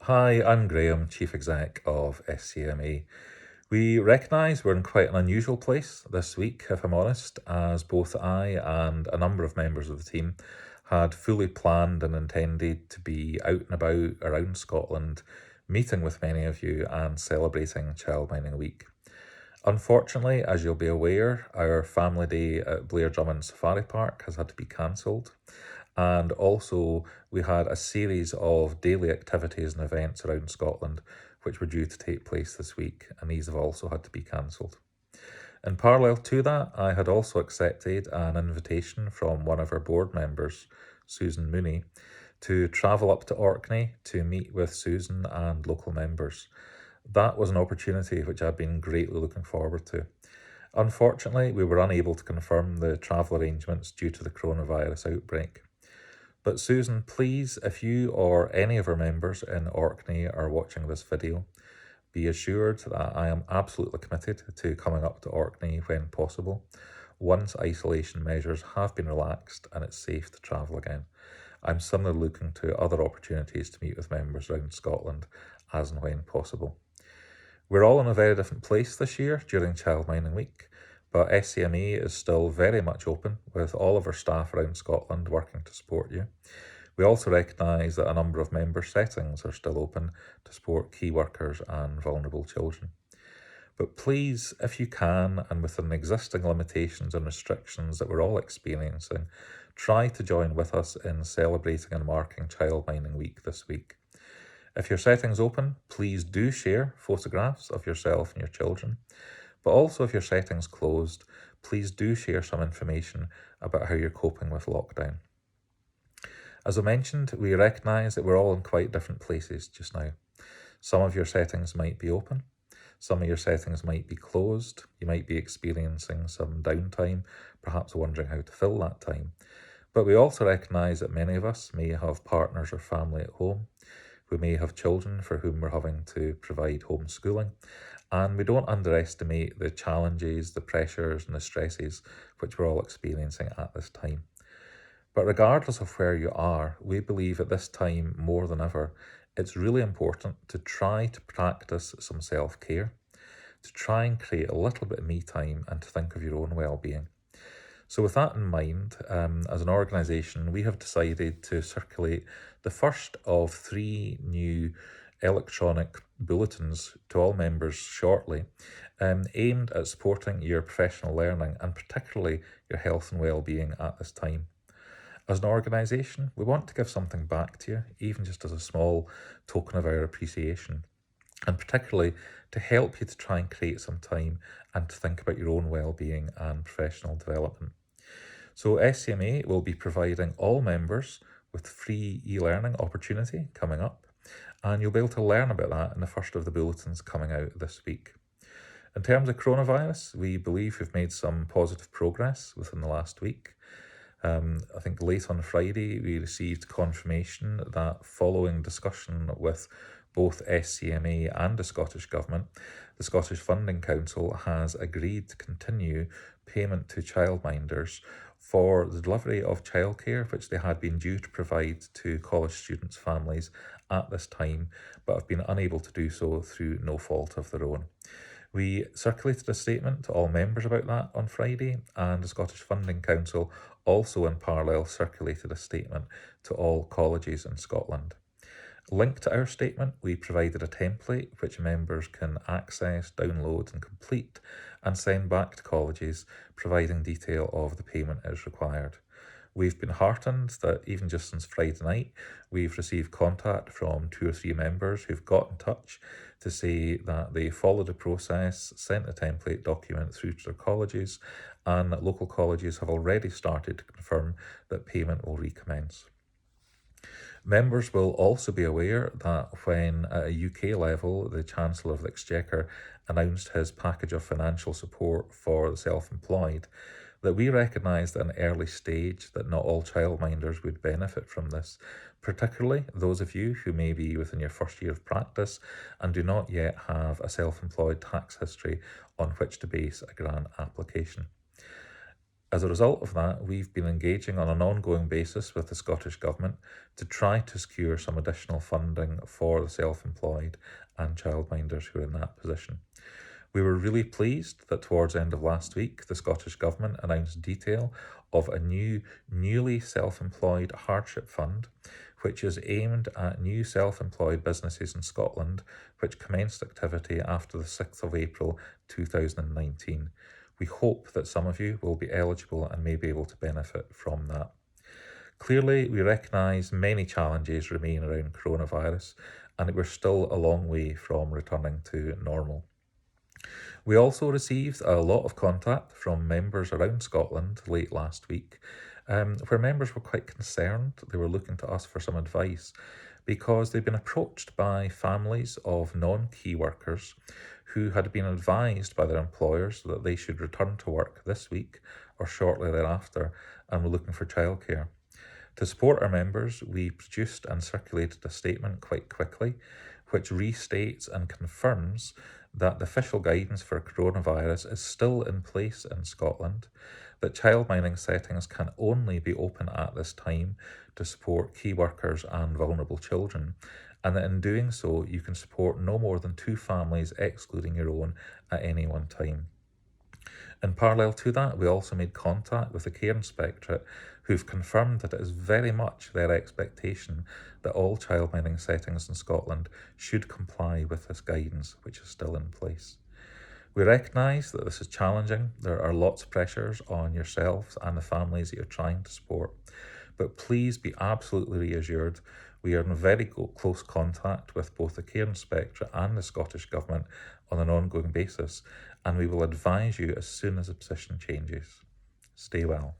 Hi, I'm Graeme, Chief Exec of SCMA. We recognise we're in quite an unusual place this week, if I'm honest, as both I and a number of members of the team had fully planned and intended to be out and about around Scotland, meeting with many of you and celebrating Childminding Week. Unfortunately, as you'll be aware, our family day at Blair Drummond Safari Park has had to be cancelled. And also, we had a series of daily activities and events around Scotland which were due to take place this week, and these have also had to be cancelled. In parallel to that, I had also accepted an invitation from one of our board members, Susan Mooney, to travel up to Orkney to meet with Susan and local members. That was an opportunity which I've been greatly looking forward to. Unfortunately, we were unable to confirm the travel arrangements due to the coronavirus outbreak. But Susan, please, if you or any of our members in Orkney are watching this video, be assured that I am absolutely committed to coming up to Orkney when possible, once isolation measures have been relaxed and it's safe to travel again. I'm similarly looking to other opportunities to meet with members around Scotland as and when possible. We're all in a very different place this year during Childminding Week, but SCMA is still very much open with all of our staff around Scotland working to support you. We also recognise that a number of member settings are still open to support key workers and vulnerable children. But please, if you can, and within the existing limitations and restrictions that we're all experiencing, try to join with us in celebrating and marking Childminding Week this week. If your setting's open, please do share photographs of yourself and your children. But also, if your setting's closed, please do share some information about how you're coping with lockdown. As I mentioned, we recognise that we're all in quite different places just now. Some of your settings might be open, some of your settings might be closed, you might be experiencing some downtime, perhaps wondering how to fill that time. But we also recognise that many of us may have partners or family at home. We may have children for whom we're having to provide homeschooling, and we don't underestimate the challenges, the pressures and the stresses which we're all experiencing at this time. But regardless of where you are, we believe at this time more than ever, it's really important to try to practice some self-care, to try and create a little bit of me time and to think of your own well-being. So with that in mind, as an organisation, we have decided to circulate the first of 3 new electronic bulletins to all members shortly, aimed at supporting your professional learning and particularly your health and well-being at this time. As an organisation, we want to give something back to you, even just as a small token of our appreciation, and particularly to help you to try and create some time and to think about your own well-being and professional development. So SCMA will be providing all members with free e-learning opportunity coming up, and you'll be able to learn about that in the first of the bulletins coming out this week. In terms of coronavirus, we believe we've made some positive progress within the last week. I think late on Friday, we received confirmation that following discussion with both SCMA and the Scottish Government, the Scottish Funding Council has agreed to continue payment to childminders for the delivery of childcare, which they had been due to provide to college students' families at this time, but have been unable to do so through no fault of their own. We circulated a statement to all members about that on Friday, and the Scottish Funding Council also in parallel circulated a statement to all colleges in Scotland. Linked to our statement, we provided a template which members can access, download and complete and send back to colleges, providing detail of the payment as required. We've been heartened that even just since Friday night, we've received contact from 2 or 3 members who've got in touch to say that they followed the process, sent the template document through to their colleges, and that local colleges have already started to confirm that payment will recommence. Members will also be aware that when at a UK level, the Chancellor of the Exchequer announced his package of financial support for the self-employed, that we recognised at an early stage that not all childminders would benefit from this, particularly those of you who may be within your first year of practice and do not yet have a self-employed tax history on which to base a grant application. As a result of that, we've been engaging on an ongoing basis with the Scottish Government to try to secure some additional funding for the self-employed and childminders who are in that position. We were really pleased that towards the end of last week, the Scottish Government announced detail of a newly self-employed hardship fund, which is aimed at new self-employed businesses in Scotland, which commenced activity after the 6th of April 2019. We hope that some of you will be eligible and may be able to benefit from that. Clearly, we recognise many challenges remain around coronavirus, and we're still a long way from returning to normal. We also received a lot of contact from members around Scotland late last week, where members were quite concerned. They were looking to us for some advice because they've been approached by families of non-key workers who had been advised by their employers that they should return to work this week or shortly thereafter and were looking for childcare. To support our members, we produced and circulated a statement quite quickly, which restates and confirms that the official guidance for coronavirus is still in place in Scotland, that childminding settings can only be open at this time to support key workers and vulnerable children, and that in doing so you can support no more than 2 families excluding your own at any one time. In parallel to that, we also made contact with the Care Inspectorate, who've confirmed that it is very much their expectation that all childminding settings in Scotland should comply with this guidance, which is still in place. We recognise that this is challenging. There are lots of pressures on yourselves and the families that you're trying to support, but please be absolutely reassured. We are in very close contact with both the Care Inspectorate and the Scottish Government on an ongoing basis, and we will advise you as soon as the position changes. Stay well.